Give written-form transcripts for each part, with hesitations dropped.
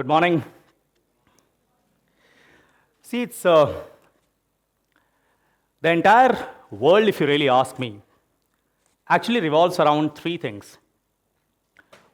Good morning. See, it's the entire world, if you really ask me, actually revolves around three things.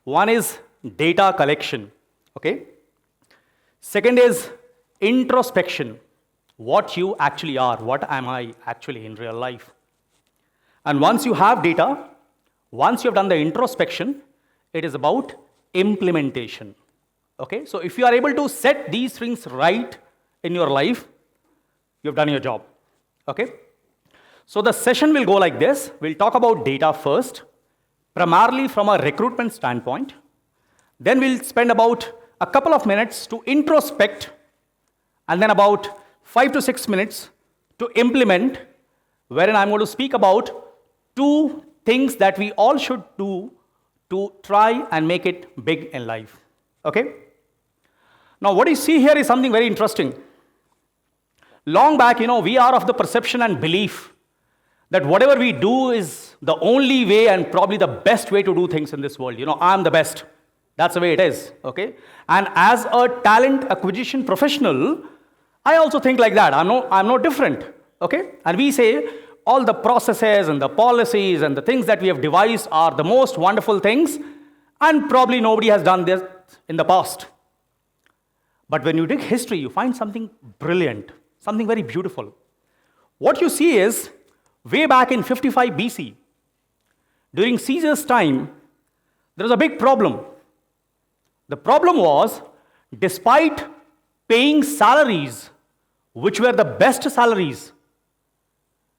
One is data collection, okay? Second is introspection, what you actually are, what am I actually in real life. And once you have data, once you have done the introspection, it is about implementation, okay? So if you are able to set these things right in your life, you've done your job, okay? So the session will go like this. We'll talk about data first, primarily from a recruitment standpoint. Then we'll spend about a couple of minutes to introspect, and then about 5 to 6 minutes to implement, wherein I'm going to speak about 2 things that we all should do to try and make it big in life, okay? Now, what you see here is something very interesting. Long back, we are of the perception and belief that whatever we do is the only way and probably the best way to do things in this world. I'm the best. That's the way it is, okay? And as a talent acquisition professional, I also think like that. I'm no different, okay? And we say all the processes and the policies and the things that we have devised are the most wonderful things, and probably nobody has done this in the past. But when you dig history, you find something brilliant, something very beautiful. What you see is, way back in 55 BC, during Caesar's time, there was a big problem. The problem was, despite paying salaries, which were the best salaries,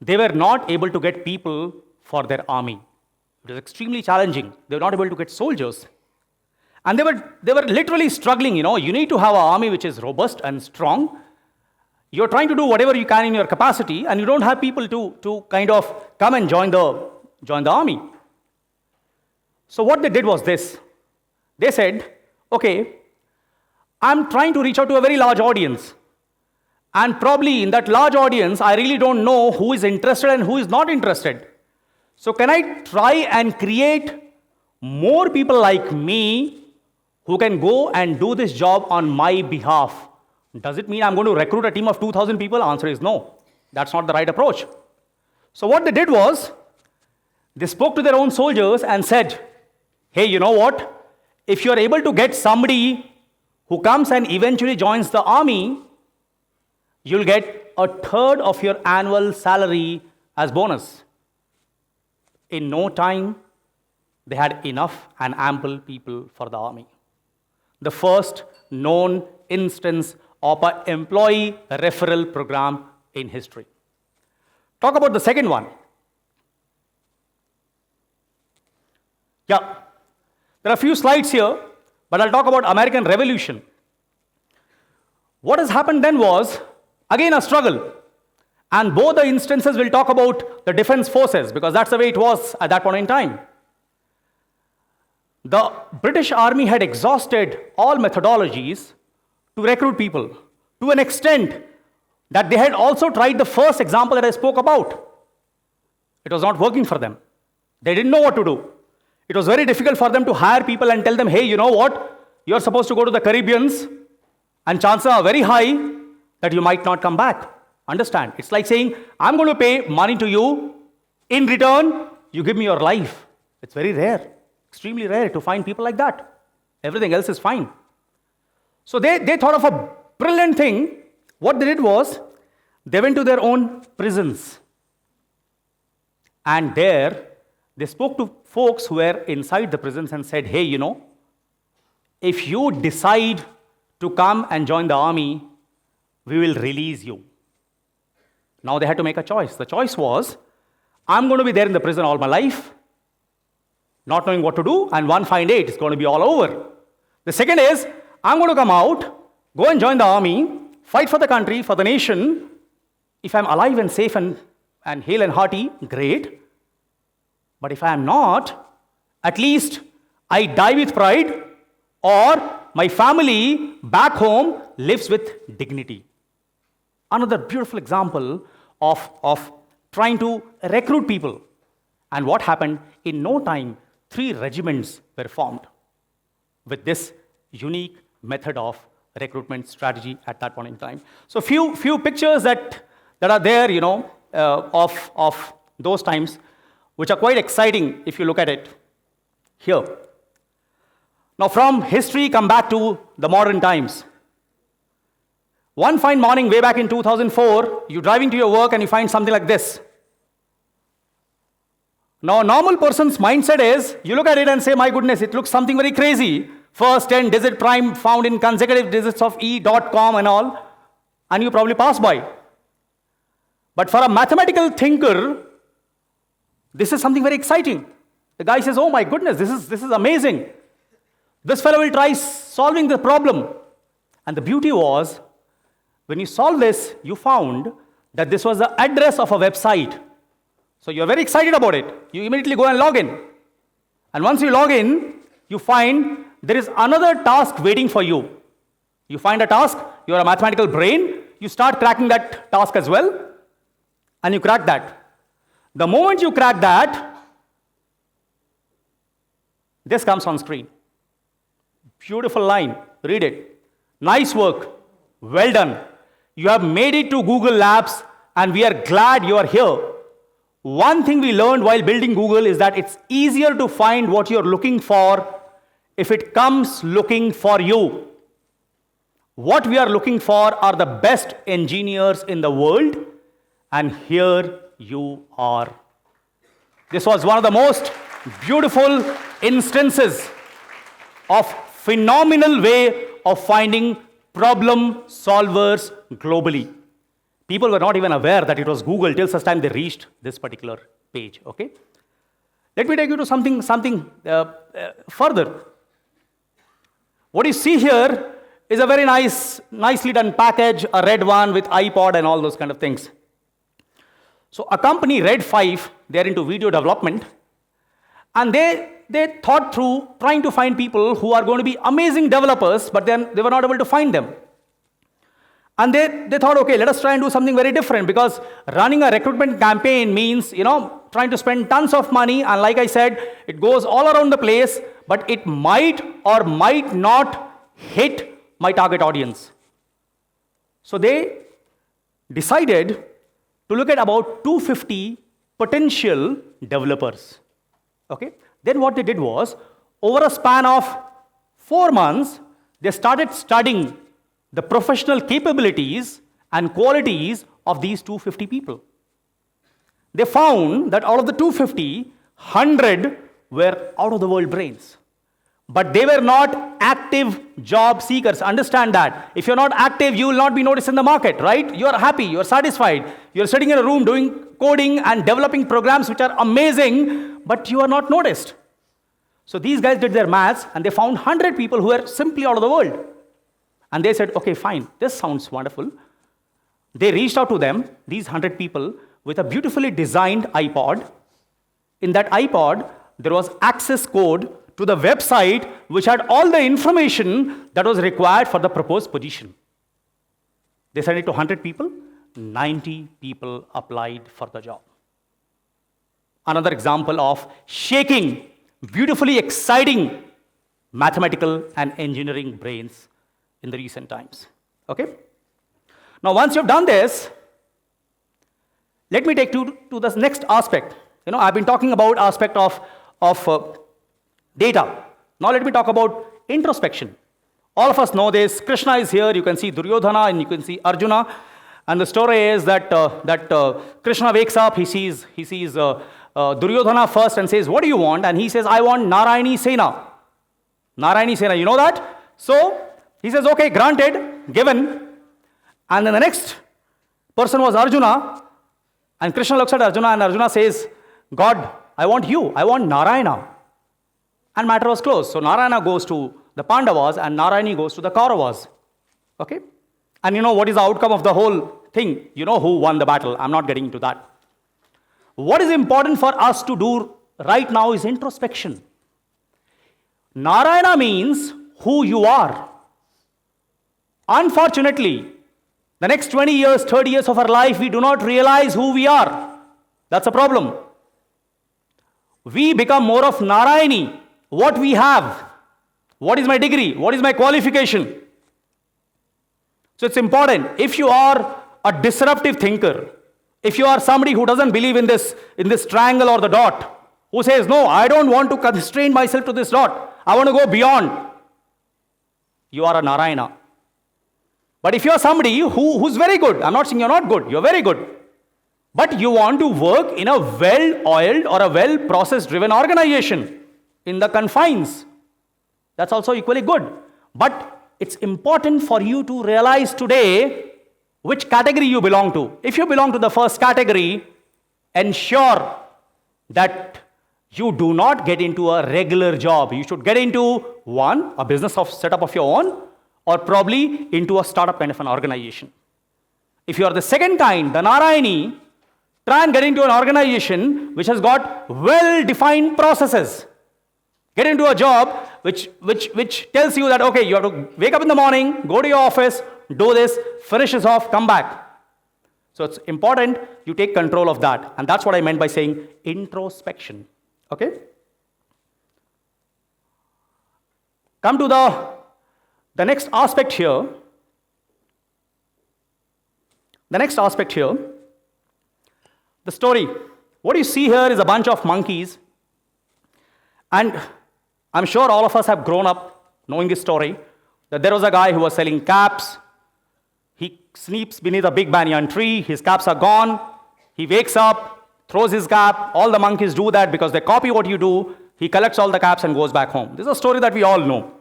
they were not able to get people for their army. It was extremely challenging. They were not able to get soldiers. And they were literally struggling. You need to have an army which is robust and strong. You're trying to do whatever you can in your capacity, and you don't have people to kind of come and join the army. So what they did was this. They said, okay, I'm trying to reach out to a very large audience. And probably in that large audience, I really don't know who is interested and who is not interested. So can I try and create more people like me who can go and do this job on my behalf? Does it mean I'm going to recruit a team of 2,000 people? Answer is no. That's not the right approach. So what they did was, they spoke to their own soldiers and said, hey, you know what? If you're able to get somebody who comes and eventually joins the army, you'll get 1/3 of your annual salary as bonus. In no time, they had enough and ample people for the army. The first known instance of an employee referral program in history. Talk about the second one. Yeah, there are a few slides here, but I'll talk about American Revolution. What has happened then was, again, a struggle. And both the instances will talk about the defense forces, because that's the way it was at that point in time. The British Army had exhausted all methodologies to recruit people, to an extent that they had also tried the first example that I spoke about. It was not working for them. They didn't know what to do. It was very difficult for them to hire people and tell them, hey, you know what? You're supposed to go to the Caribbeans, and chances are very high that you might not come back. Understand? It's like saying, I'm going to pay money to you. In return, you give me your life. It's very rare, extremely rare to find people like that. Everything else is fine. So they thought of a brilliant thing. What they did was, they went to their own prisons. And there, they spoke to folks who were inside the prisons and said, hey, if you decide to come and join the army, we will release you. Now they had to make a choice. The choice was, I'm going to be there in the prison all my life, not knowing what to do, and one fine day it's going to be all over. The second is, I'm going to come out, go and join the army, fight for the country, for the nation. If I'm alive and safe and hale and hearty, great. But if I am not, at least I die with pride, or my family back home lives with dignity. Another beautiful example of trying to recruit people. And what happened? In no time, 3 regiments were formed with this unique method of recruitment strategy at that point in time. So few pictures that are there, of those times, which are quite exciting if you look at it here. Now from history, come back to the modern times. One fine morning way back in 2004, you're driving to your work and you find something like this. Now a normal person's mindset is, you look at it and say, my goodness, it looks something very crazy. First 10 digit prime found in consecutive digits of e.com and all, and you probably pass by. But for a mathematical thinker, this is something very exciting. The guy says, oh my goodness, this is amazing. This fellow will try solving the problem. And the beauty was, when you solve this, you found that this was the address of a website. So you're very excited about it. You immediately go and log in. And once you log in, you find there is another task waiting for you. You find a task, you're a mathematical brain, you start cracking that task as well, and you crack that. The moment you crack that, this comes on screen. Beautiful line, read it. Nice work, well done. You have made it to Google Labs, and we are glad you are here. One thing we learned while building Google is that it's easier to find what you're looking for if it comes looking for you. What we are looking for are the best engineers in the world, and here you are. This was one of the most beautiful instances of phenomenal way of finding problem solvers globally. People were not even aware that it was Google till such time they reached this particular page. Okay, let me take you to something further. What you see here is a very nicely done package, a red one with iPod and all those kind of things. So a company, Red 5, they're into video development, and they thought through trying to find people who are going to be amazing developers, but then they were not able to find them. And they thought, okay, let us try and do something very different, because running a recruitment campaign means, trying to spend tons of money, and like I said, it goes all around the place, but it might or might not hit my target audience. So they decided to look at about 250 potential developers. Okay? Then what they did was, over a span of 4 months, they started studying the professional capabilities and qualities of these 250 people. They found that out of the 250, 100 were out-of-the-world brains. But they were not active job seekers. Understand that. If you're not active, you will not be noticed in the market, right? You're happy, you're satisfied. You're sitting in a room doing coding and developing programs which are amazing, but you are not noticed. So these guys did their maths, and they found 100 people who were simply out of the world. And they said, okay, fine, this sounds wonderful. They reached out to them, these 100 people, with a beautifully designed iPod. In that iPod, there was access code to the website which had all the information that was required for the proposed position. They sent it to 100 people, 90 people applied for the job. Another example of shaking beautifully exciting mathematical and engineering brains in the recent times. Okay? Now, once you've done this, let me take you to the next aspect. I've been talking about aspect of data. Now let me talk about introspection. All of us know this. Krishna is here. You can see Duryodhana and you can see Arjuna. And the story is that Krishna wakes up. He sees Duryodhana first and says, "What do you want?" And he says, "I want Narayani Sena." Narayani Sena, you know that? So he says, "Okay, granted, given." And then the next person was Arjuna. And Krishna looks at Arjuna and Arjuna says, "God, I want you. I want Narayana." And matter was closed. So Narayana goes to the Pandavas and Narayani goes to the Kauravas. Okay? And you know what is the outcome of the whole thing? You know who won the battle. I'm not getting into that. What is important for us to do right now is introspection. Narayana means who you are. Unfortunately, the next 20 years, 30 years of our life, we do not realize who we are. That's a problem. We become more of Narayani, what we have. What is my degree? What is my qualification? So it's important. If you are a disruptive thinker, if you are somebody who doesn't believe in this triangle or the dot, who says, no, I don't want to constrain myself to this dot, I want to go beyond, you are a Narayana. But if you are somebody who's very good, I'm not saying you're not good, you're very good, but you want to work in a well-oiled or a well-process-driven organization in the confines, that's also equally good. But it's important for you to realize today which category you belong to. If you belong to the first category, ensure that you do not get into a regular job. You should get into one, a business of setup of your own, or probably into a startup kind of an organization. If you are the second kind, the Narayani, try and get into an organization which has got well-defined processes. Get into a job which tells you that, okay, you have to wake up in the morning, go to your office, do this, finish this off, come back. So it's important you take control of that. And that's what I meant by saying introspection. Okay? Come to the next aspect here. The next aspect here, the story. What you see here is a bunch of monkeys. And I'm sure all of us have grown up knowing this story, that there was a guy who was selling caps. He sleeps beneath a big banyan tree. His caps are gone. He wakes up, throws his cap. All the monkeys do that because they copy what you do. He collects all the caps and goes back home. This is a story that we all know.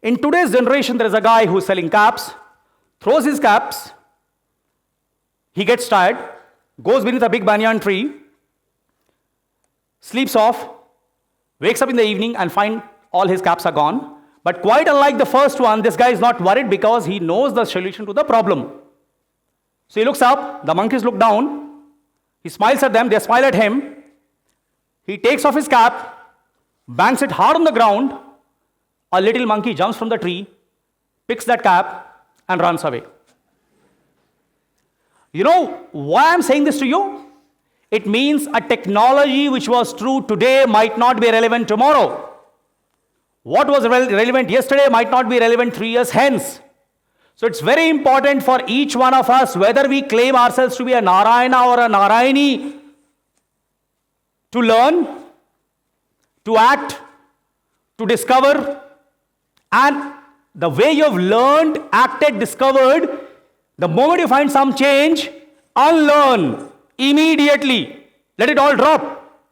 In today's generation, there is a guy who's selling caps, throws his caps. He gets tired, goes beneath a big banyan tree, sleeps off, wakes up in the evening and finds all his caps are gone. But quite unlike the first one, this guy is not worried because he knows the solution to the problem. So he looks up, the monkeys look down, he smiles at them, they smile at him. He takes off his cap, bangs it hard on the ground. A little monkey jumps from the tree, picks that cap and runs away. You know why I'm saying this to you? It means a technology which was true today might not be relevant tomorrow. What was relevant yesterday might not be relevant 3 years hence. So it's very important for each one of us, whether we claim ourselves to be a Narayana or a Narayani, to learn, to act, to discover, and the way you've learned, acted, discovered, the moment you find some change, unlearn immediately. Let it all drop.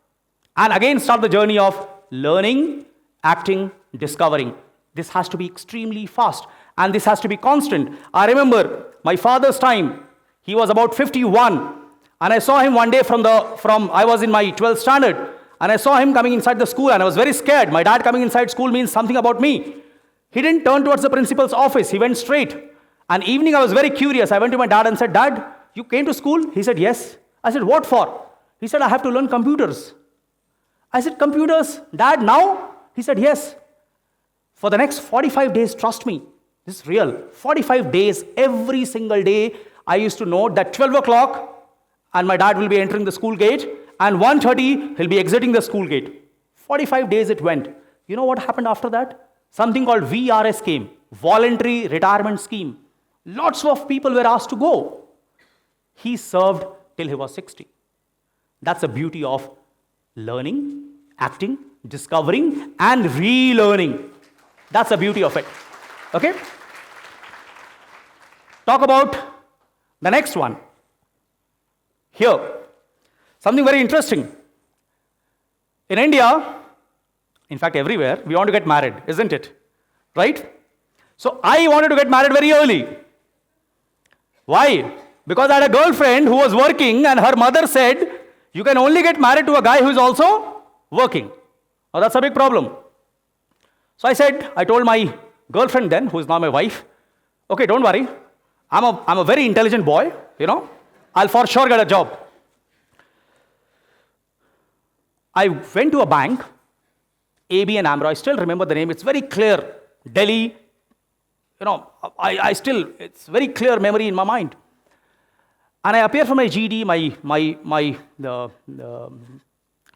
And again start the journey of learning, acting, discovering. This has to be extremely fast. And this has to be constant. I remember my father's time, he was about 51. And I saw him one day I was in my 12th standard. And I saw him coming inside the school and I was very scared. My dad coming inside school means something about me. He didn't turn towards the principal's office. He went straight. And evening I was very curious. I went to my dad and said, Dad, you came to school? He said, yes. I said, what for? He said, I have to learn computers. I said, computers? Dad, now? He said, yes. For the next 45 days, trust me, this is real. 45 days, every single day, I used to note that 12 o'clock, and my dad will be entering the school gate, and 1:30, he'll be exiting the school gate. 45 days it went. You know what happened after that? Something called VRS came, Voluntary Retirement Scheme. Lots of people were asked to go. He served till he was 60. That's the beauty of learning, acting, discovering, and relearning. That's the beauty of it. Okay? Talk about the next one. Here, something very interesting. In India, in fact everywhere, we want to get married, isn't it? Right? So I wanted to get married very early. Why? Because I had a girlfriend who was working and her mother said, you can only get married to a guy who is also working. Now that's a big problem. So I told my girlfriend then, who is now my wife, okay, don't worry. I'm a very intelligent boy, you know. I'll for sure get a job. I went to a bank, ABN AMRO. I still remember the name. It's very clear. Delhi. You know, it's very clear memory in my mind. And I appear for my GD, the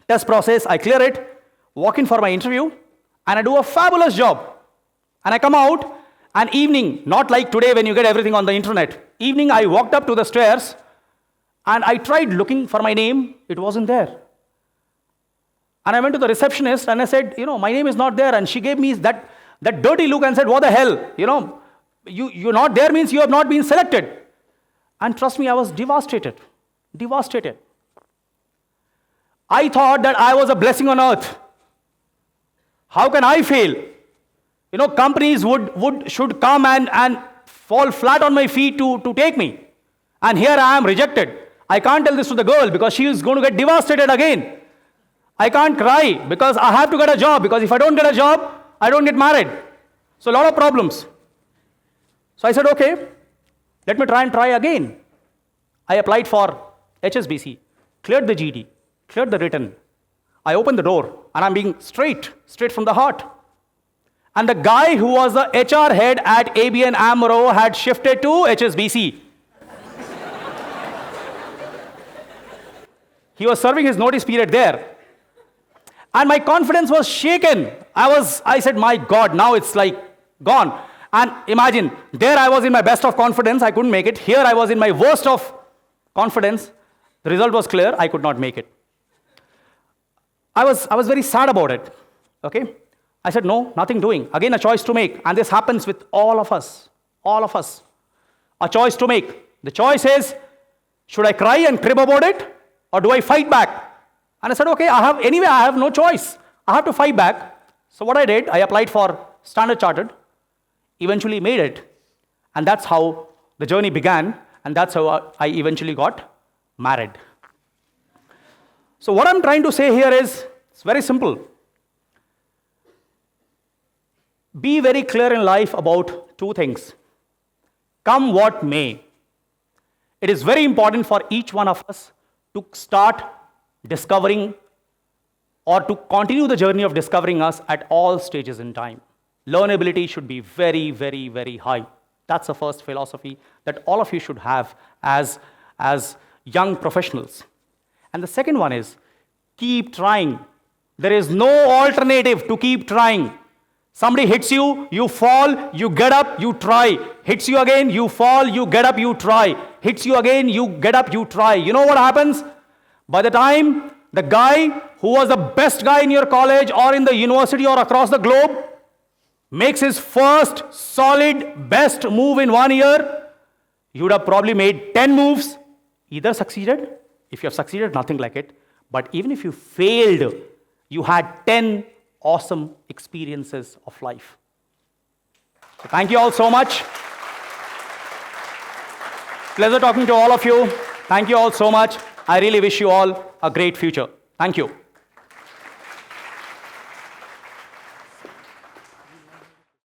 test process. I clear it, walk in for my interview, and I do a fabulous job. And I come out, and evening, not like today when you get everything on the internet. Evening, I walked up to the stairs, and I tried looking for my name. It wasn't there. And I went to the receptionist, and I said, my name is not there. And she gave me that dirty look and said, what the hell? You're not there means you have not been selected. And trust me, I was devastated. Devastated. I thought that I was a blessing on earth. How can I fail? Companies should come and fall flat on my feet to take me. And here I am rejected. I can't tell this to the girl because she is going to get devastated again. I can't cry because I have to get a job, because if I don't get a job, I don't get married. So a lot of problems. So I said, okay, let me try again. I applied for HSBC, cleared the GD, cleared the written. I opened the door, and I'm being straight from the heart. And the guy who was the HR head at ABN AMRO had shifted to HSBC. He was serving his notice period there. And my confidence was shaken. I said, my God, now it's like gone. And imagine, there I was in my best of confidence, I couldn't make it. Here I was in my worst of confidence. The result was clear, I could not make it. I was very sad about it. Okay? I said, no, nothing doing. Again, a choice to make. And this happens with all of us. All of us. A choice to make. The choice is, should I cry and crib about it? Or do I fight back? And I said, okay, I have no choice. I have to fight back. So what I did, I applied for Standard Chartered, eventually made it. And that's how the journey began. And that's how I eventually got married. So what I'm trying to say here is, it's very simple. Be very clear in life about two things. Come what may. It is very important for each one of us to start discovering or to continue the journey of discovering us at all stages in time. Learnability should be very, very, very high. That's the first philosophy that all of you should have as young professionals. And the second one is, keep trying. There is no alternative to keep trying. Somebody hits you, you fall, you get up, you try. Hits you again, you fall, you get up, you try. Hits you again, you get up, you try. You know what happens? By the time the guy who was the best guy in your college or in the university or across the globe makes his first solid best move in 1 year, you would have probably made 10 moves, either succeeded. If you have succeeded, nothing like it. But even if you failed, you had 10 awesome experiences of life. So thank you all so much. Pleasure talking to all of you. Thank you all so much. I really wish you all a great future. Thank you.